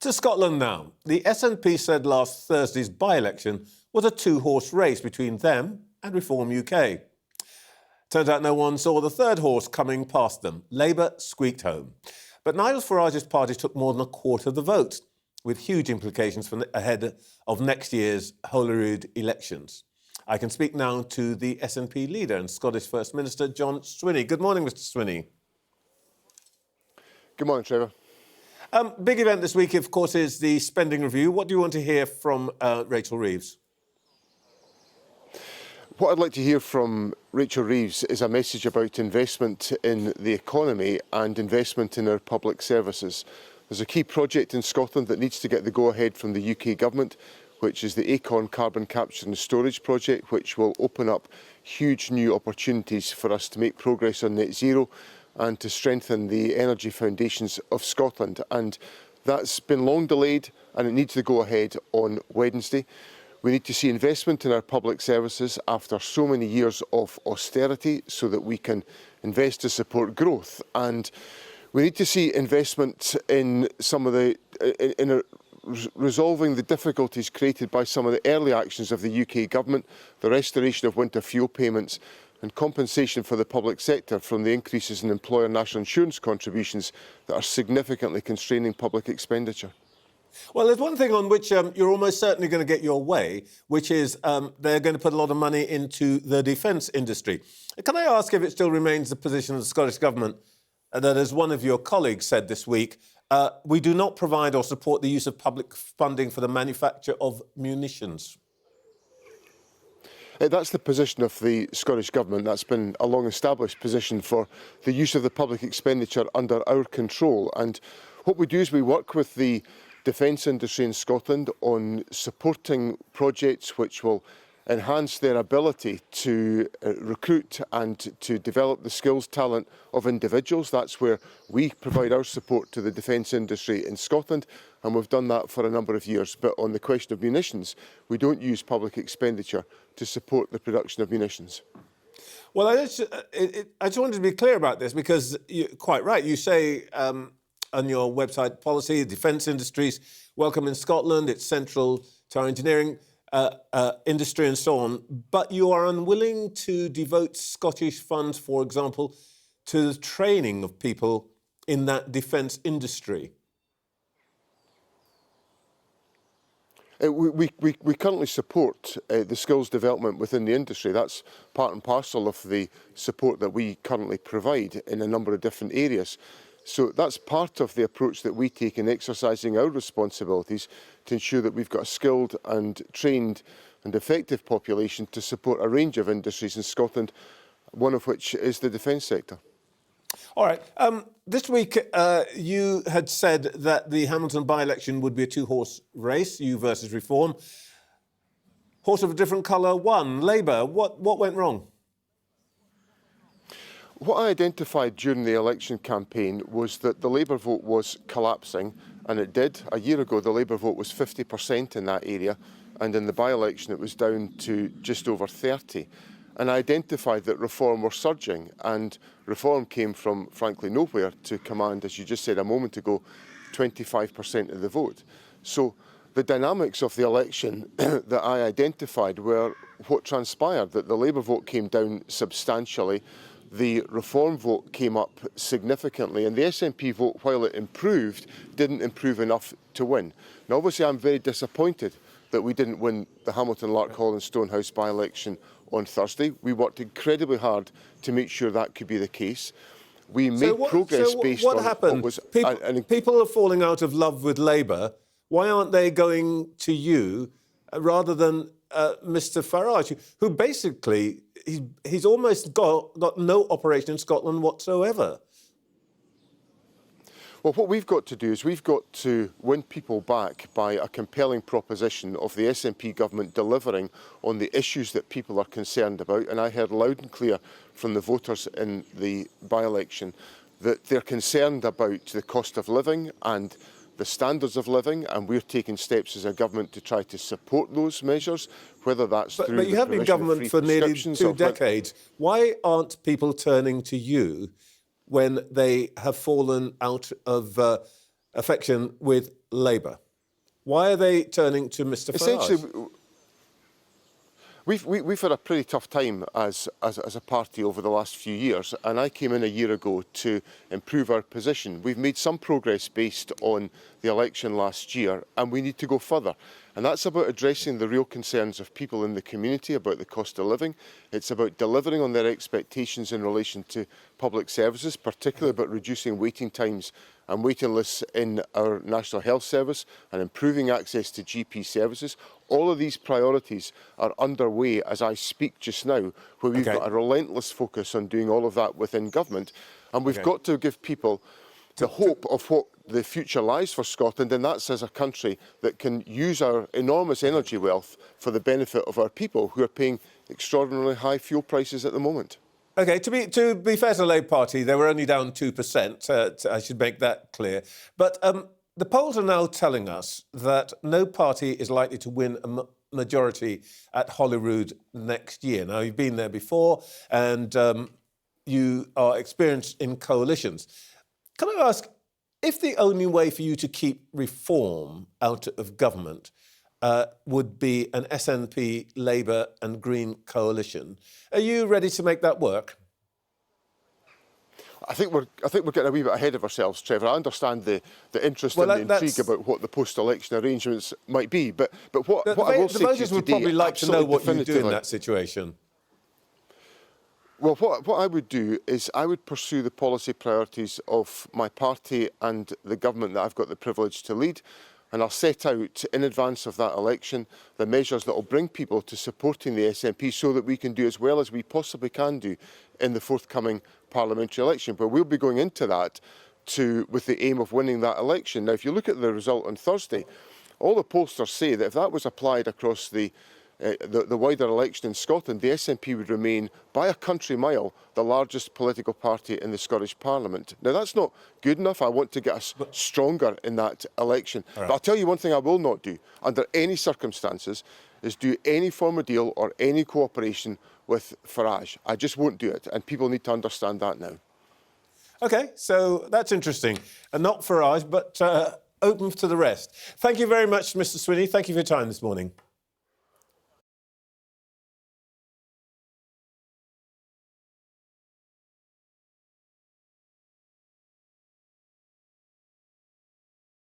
To Scotland now. The SNP said last Thursday's by-election was a two-horse race between them and Reform UK. Turns out no one saw the third horse coming past them. Labour squeaked home. But Nigel Farage's party took more than a quarter of the vote, with huge implications for ahead of next year's Holyrood elections. I can speak now to the SNP leader and Scottish First Minister, John Swinney. Good morning, Mr Swinney. Good morning, Trevor. Big event this week, of course, is the spending review. What do you want to hear from Rachel Reeves? What I'd like to hear from Rachel Reeves is a message about investment in the economy and investment in our public services. There's a key project in Scotland that needs to get the go-ahead from the UK Government, which is the Acorn Carbon Capture and Storage project, which will open up huge new opportunities for us to make progress on net zero and to strengthen the energy foundations of Scotland. And that's been long delayed and it needs to go ahead on Wednesday. We need to see investment in our public services after so many years of austerity so that we can invest to support growth. And we need to see investment in some of the resolving the difficulties created by some of the early actions of the UK Government, the restoration of winter fuel payments and compensation for the public sector from the increases in employer national insurance contributions that are significantly constraining public expenditure. Well, there's one thing on which you're almost certainly going to get your way, which is they're going to put a lot of money into the defence industry. Can I ask if it still remains the position of the Scottish Government that, as one of your colleagues said this week, we do not provide or support the use of public funding for the manufacture of munitions? That's the position of the Scottish Government. That's been a long-established position for the use of the public expenditure under our control. And what we do is we work with the defence industry in Scotland on supporting projects which will enhance their ability to recruit and to develop the skills, talent of individuals. That's where we provide our support to the defence industry in Scotland, and we've done that for a number of years. But on the question of munitions, we don't use public expenditure to support the production of munitions. Well, I just wanted to be clear about this because you're quite right. You say on your website policy, the defence industries welcome in Scotland, it's central to our engineering industry and so on, but you are unwilling to devote Scottish funds, for example, to the training of people in that defence industry. We currently support the skills development within the industry. That's part and parcel of the support that we currently provide in a number of different areas. So that's part of the approach that we take in exercising our responsibilities to ensure that we've got a skilled and trained and effective population to support a range of industries in Scotland, one of which is the defence sector. All right. This week you had said that the Hamilton by-election would be a two-horse race, you versus Reform. Horse of a different colour won, Labour. What went wrong? What I identified during the election campaign was that the Labour vote was collapsing, and it did. A year ago, the Labour vote was 50% in that area, and in the by-election, it was down to just over 30%. And I identified that Reform were surging, and Reform came from, frankly, nowhere to command, as you just said a moment ago, 25% of the vote. So the dynamics of the election that I identified were what transpired, that the Labour vote came down substantially, the Reform vote came up significantly, and the SNP vote, while it improved, didn't improve enough to win. Now, obviously, I'm very disappointed that we didn't win the Hamilton, Larkhall and Stonehouse by-election on Thursday. We worked incredibly hard to make sure that could be the case. We made progress based on what was... People are falling out of love with Labour. Why aren't they going to you rather than Mr Farage, who basically... He's almost got no operation in Scotland whatsoever. Well, what we've got to do is we've got to win people back by a compelling proposition of the SNP government delivering on the issues that people are concerned about. And I heard loud and clear from the voters in the by-election that they're concerned about the cost of living and the standards of living, and we're taking steps as a government to try to support those measures, whether that's through But you have been government for nearly 2 decades. Why aren't people turning to you when they have fallen out of affection with Labour. Why are they turning to Mr Farage? Essentially, we've had a pretty tough time as a party over the last few years, and I came in a year ago to improve our position. We've made some progress based on the election last year, and we need to go further. And that's about addressing the real concerns of people in the community about the cost of living. It's about delivering on their expectations in relation to public services, particularly about reducing waiting times and waiting lists in our National Health Service and improving access to GP services. All of these priorities are underway as I speak just now, where we've got a relentless focus on doing all of that within government. And we've got to give people the hope of what the future lies for Scotland, and that's as a country that can use our enormous energy wealth for the benefit of our people who are paying extraordinarily high fuel prices at the moment. OK, to be fair to the Labour Party, they were only down 2%. I should make that clear. But the polls are now telling us that no party is likely to win a majority at Holyrood next year. Now, you've been there before and you are experienced in coalitions. Can I ask, if the only way for you to keep reform out of government would be an SNP, Labour and Green coalition, are you ready to make that work? I think we're getting a wee bit ahead of ourselves, Trevor. I understand the interest and the intrigue about what the post-election arrangements might be, but what I will say to you today, the voters would probably like to know what you do in that situation. Well, what I would do is I would pursue the policy priorities of my party and the government that I've got the privilege to lead, and I'll set out in advance of that election the measures that will bring people to supporting the SNP so that we can do as well as we possibly can do in the forthcoming parliamentary election. But we'll be going into that with the aim of winning that election. Now, if you look at the result on Thursday, all the pollsters say that if that was applied across the wider election in Scotland, the SNP would remain, by a country mile, the largest political party in the Scottish Parliament. Now, that's not good enough. I want to get us stronger in that election. Right. But I'll tell you one thing I will not do, under any circumstances, is do any form of deal or any cooperation with Farage. I just won't do it, and people need to understand that now. OK, so that's interesting. And not Farage, but open to the rest. Thank you very much, Mr Swinney. Thank you for your time this morning.